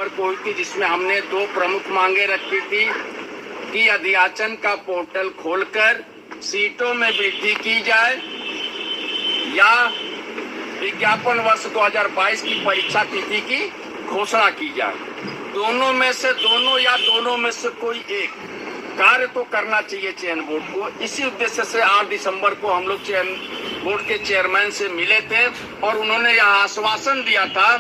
पर कोई थी, जिसमें हमने दो प्रमुख मांगे रखी थी कि अध्याचन का पोर्टल खोलकर सीटों में वृद्धि की जाए या विज्ञापन वर्ष 2022 की परीक्षा तिथि की घोषणा की जाए। दोनों में से कोई एक कार्य तो करना चाहिए चयन बोर्ड को। इसी उद्देश्य से 8 दिसंबर को हम लोग चयन बोर्ड के चेयरमैन से मिले थे और उन्होंने यह आश्वासन दिया था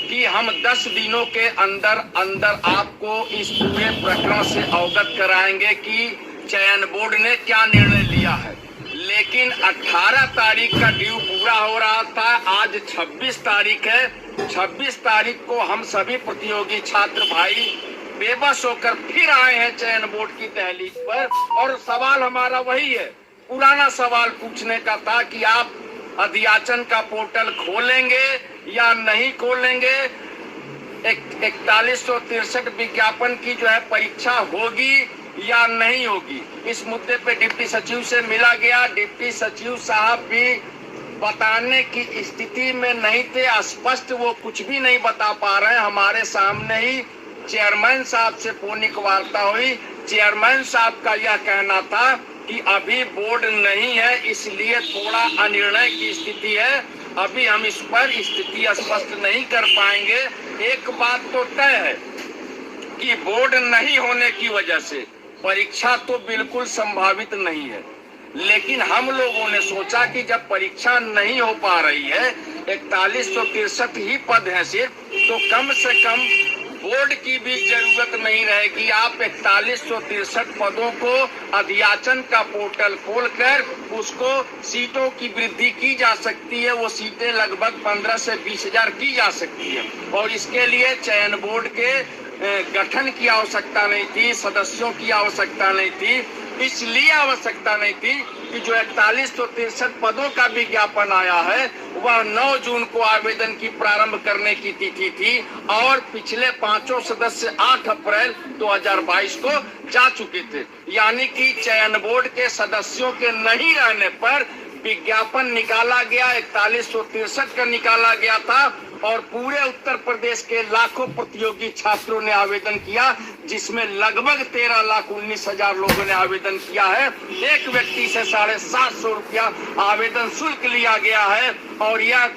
कि हम 10 दिनों के अंदर आपको इस पूरे प्रकरण से अवगत कराएंगे कि चयन बोर्ड ने क्या निर्णय लिया है। लेकिन 18 तारीख का ड्यू पूरा हो रहा था, आज 26 तारीख है। 26 तारीख को हम सभी प्रतियोगी छात्र भाई बेबस होकर फिर आए हैं चयन बोर्ड की दहलीज पर और सवाल हमारा वही है, पुराना सवाल पूछने का था कि आप अध्याचन का पोर्टल खोलेंगे या नहीं खोलेंगे। 4163 विज्ञापन की जो है परीक्षा होगी या नहीं होगी। इस मुद्दे पे डिप्टी सचिव से मिला गया। डिप्टी सचिव साहब भी बताने की स्थिति में नहीं थे, स्पष्ट वो कुछ भी नहीं बता पा रहे हैं। हमारे सामने ही चेयरमैन साहब से फोनिक वार्ता हुई। चेयरमैन साहब का यह कहना था कि अभी बोर्ड नहीं है, इसलिए थोड़ा अनिर्णय की स्थिति है, अभी हम इस पर स्थिति स्पष्ट नहीं कर पाएंगे। एक बात तो तय है कि बोर्ड नहीं होने की वजह से परीक्षा तो बिल्कुल संभावित नहीं है, लेकिन हम लोगों ने सोचा कि जब परीक्षा नहीं हो पा रही है, 4163 ही पद हैं सिर्फ, तो कम से कम बोर्ड की भी जरूरत नहीं रहेगी। आप 4163 पदों को अध्याचन का पोर्टल खोलकर उसको सीटों की वृद्धि की जा सकती है। वो सीटें लगभग 15 से 20 हजार की जा सकती है और इसके लिए चयन बोर्ड के गठन की आवश्यकता नहीं थी, सदस्यों की आवश्यकता नहीं थी। इसलिए आवश्यकता नहीं थी कि जो 4163 पदों का विज्ञापन आया है वह 9 जून को आवेदन की प्रारंभ करने की तिथि थी और पिछले 5 सदस्य 8 अप्रैल 2022 को जा चुके थे। यानी कि चयन बोर्ड के सदस्यों के नहीं रहने पर विज्ञापन निकाला गया, 4163 का निकाला गया था और पूरे उत्तर प्रदेश के लाखों प्रतियोगी छात्रों ने आवेदन किया, जिसमें लगभग 13,19,000 लोगों ने आवेदन किया है। एक व्यक्ति से 750 रुपया आवेदन शुल्क लिया गया है और यह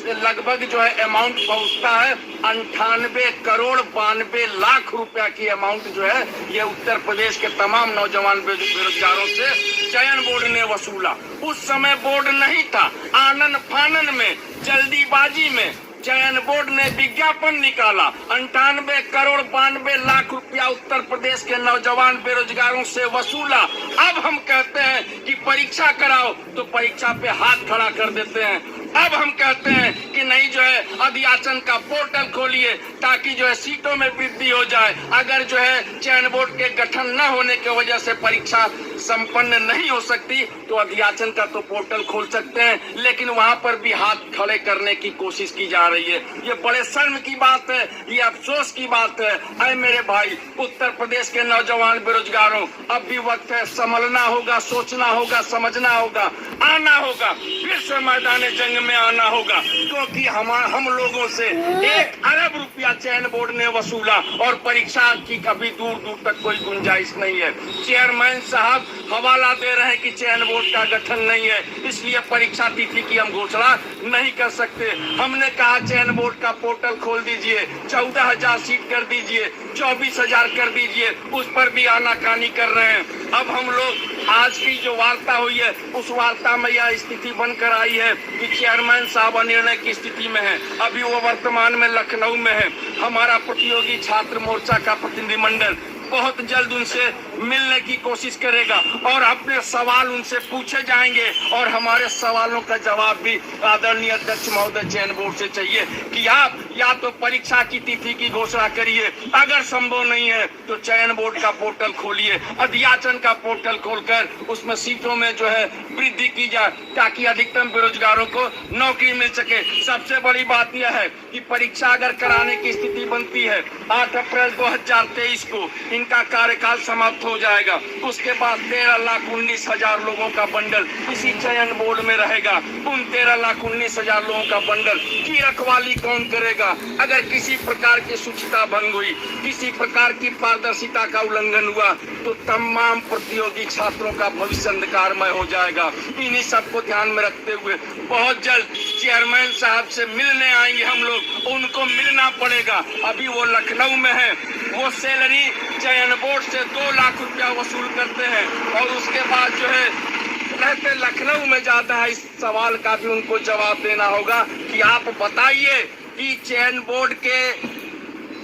लगभग जो है अमाउंट पहुंचता है 98 करोड़ 92 लाख रुपया की अमाउंट जो है ये उत्तर प्रदेश के तमाम नौजवान बेरोजगारों से चयन बोर्ड ने वसूला। उस समय बोर्ड नहीं था, आनन फानन में, जल्दीबाजी में चयन बोर्ड ने विज्ञापन निकाला, 98 करोड़ 92 लाख रुपया उत्तर प्रदेश के नौजवान बेरोजगारों से वसूला। अब हम कहते हैं कि परीक्षा कराओ तो परीक्षा पे हाथ खड़ा कर देते हैं। अब हम कहते हैं कि नहीं जो है अध्याचन का पोर्टल खोलिए ताकि जो है सीटों में वृद्धि हो जाए। अगर जो है चयन बोर्ड के गठन न होने की वजह से परीक्षा संपन्न नहीं हो सकती तो अध्याचन का तो पोर्टल खोल सकते हैं, लेकिन वहां पर भी हाथ खड़े करने की कोशिश की जा रही है। ये बड़े शर्म की बात है, ये अफसोस की बात है। अरे मेरे भाई उत्तर प्रदेश के नौजवान बेरोजगारों, अब भी वक्त है, संभलना होगा, सोचना होगा, समझना होगा, आना होगा, फिर से मैदान जंग में आना होगा, क्योंकि हम लोगों से 1 अरब रुपया चयन बोर्ड ने वसूला और परीक्षा की कभी दूर दूर तक कोई गुंजाइश नहीं है। चेयरमैन साहब हवाला दे रहे हैं कि चयन बोर्ड का गठन नहीं है, इसलिए परीक्षा तिथि की हम घोषणा नहीं कर सकते। हमने कहा चयन बोर्ड का पोर्टल खोल दीजिए, 14,000 सीट कर दीजिए, 24,000 कर दीजिए, उस पर भी आनाकानी कर रहे हैं। अब हम लोग आज की जो वार्ता हुई है उस वार्ता में यह स्थिति बनकर आई है कि चेयरमैन साहब अनिर्णय की स्थिति में है। अभी वो वर्तमान में लखनऊ में है। हमारा प्रतियोगी छात्र मोर्चा का प्रतिनिधिमंडल बहुत जल्द उनसे मिलने की कोशिश करेगा और अपने सवाल उनसे पूछे जाएंगे और हमारे सवालों का जवाब भी आदरणीय अध्यक्ष महोदय चयन बोर्ड से चाहिए कि आप या तो परीक्षा की तिथि की घोषणा करिए, अगर संभव नहीं है तो चयन बोर्ड का पोर्टल खोलिए, अध्याचन का पोर्टल खोलकर उसमें सीटों में जो है वृद्धि की जाए ताकि अधिकतम बेरोजगारों को नौकरी मिल सके। सबसे बड़ी बात यह है कि परीक्षा अगर कराने की स्थिति बनती है 8 अप्रैल 2023 को इनका कार्यकाल समाप्त हो जाएगा। उसके बाद 13,19,000 लोगों का बंडल इसी चयन बोर्ड में रहेगा। उन 13,19,000 लोगों का बंडल की रखवाली कौन करेगा? होगा। अगर किसी प्रकार की शुचिता भंग हुई, किसी प्रकार की पारदर्शिता का उल्लंघन हुआ तो तमाम प्रतियोगी छात्रों का भविष्य अंधकारमय हो जाएगा। इन्हीं सबको ध्यान में रखते हुए बहुत जल्द चेयरमैन साहब से मिलने आएंगे हम लोग। उनको मिलना पड़ेगा। अभी वो लखनऊ में है, वो सैलरी चयन बोर्ड से 2 लाख रुपया वसूल करते हैं और उसके बाद जो है रहते लखनऊ में जाता है। इस सवाल का भी उनको जवाब देना होगा कि आप बताइए कि चयन बोर्ड के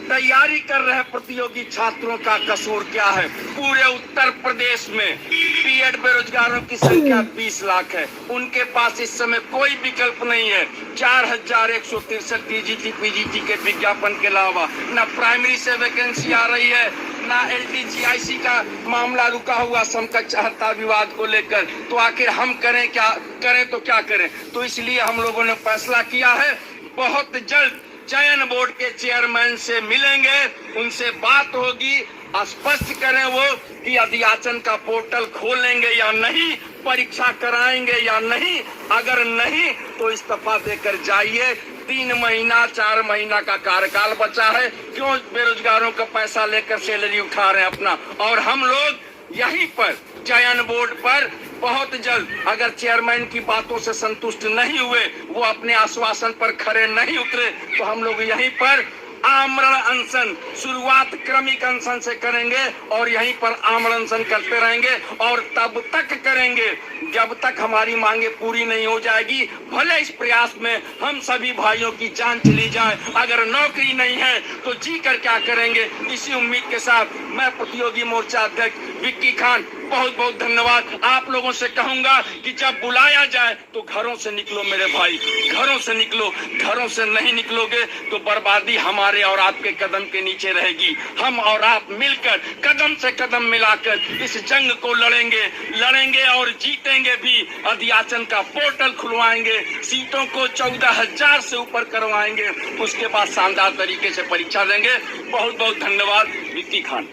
तैयारी कर रहे प्रतियोगी छात्रों का कसूर क्या है। पूरे उत्तर प्रदेश में बीएड बेरोजगारों की संख्या 20 लाख है। उनके पास इस समय कोई विकल्प नहीं है। 4163 टीजीटी पीजीटी के विज्ञापन के अलावा न प्राइमरी से वैकेंसी आ रही है, ना एलटीजीआईसी का मामला रुका हुआ समकक्ष हड़ताल विवाद को लेकर। तो आखिर हम करें क्या करें तो क्या करें। तो इसलिए हम लोगों ने फैसला किया है बहुत जल्द चयन बोर्ड के चेयरमैन से मिलेंगे, उनसे बात होगी, स्पष्ट करें वो कि अध्याचन का पोर्टल खोलेंगे या नहीं, परीक्षा कराएंगे या नहीं। अगर नहीं तो इस्तीफा देकर जाइए। 3 महीना 4 महीना का कार्यकाल बचा है। क्यों बेरोजगारों का पैसा लेकर सैलरी उठा रहे हैं अपना। और हम लोग यहीं पर चयन बोर्ड पर बहुत जल्द, अगर चेयरमैन की बातों से संतुष्ट नहीं हुए, वो अपने आश्वासन पर खरे नहीं उतरे, तो हम लोग यहीं पर आमरण अनशन, शुरुआत क्रमिक अनशन से करेंगे और यहीं पर आमरण अनशन करते रहेंगे और तब तक करेंगे जब तक हमारी मांगे पूरी नहीं हो जाएगी। भले इस प्रयास में हम सभी भाइयों की जान चली जाए, अगर नौकरी नहीं है तो जी कर क्या करेंगे। इसी उम्मीद के साथ मैं प्रतियोगी मोर्चा अध्यक्ष विक्की खान बहुत बहुत धन्यवाद। आप लोगों से कहूंगा कि जब बुलाया जाए तो घरों से निकलो मेरे भाई, घरों से निकलो। घरों से नहीं निकलोगे तो बर्बादी हमारे और आपके कदम के नीचे रहेगी। हम और आप मिलकर कदम से कदम मिलाकर इस जंग को लड़ेंगे और जीतेंगे भी। अध्याचन का पोर्टल खुलवाएंगे, सीटों को 14,000 से ऊपर करवाएंगे, उसके बाद शानदार तरीके से परीक्षा देंगे। बहुत बहुत धन्यवाद। विक्की खान।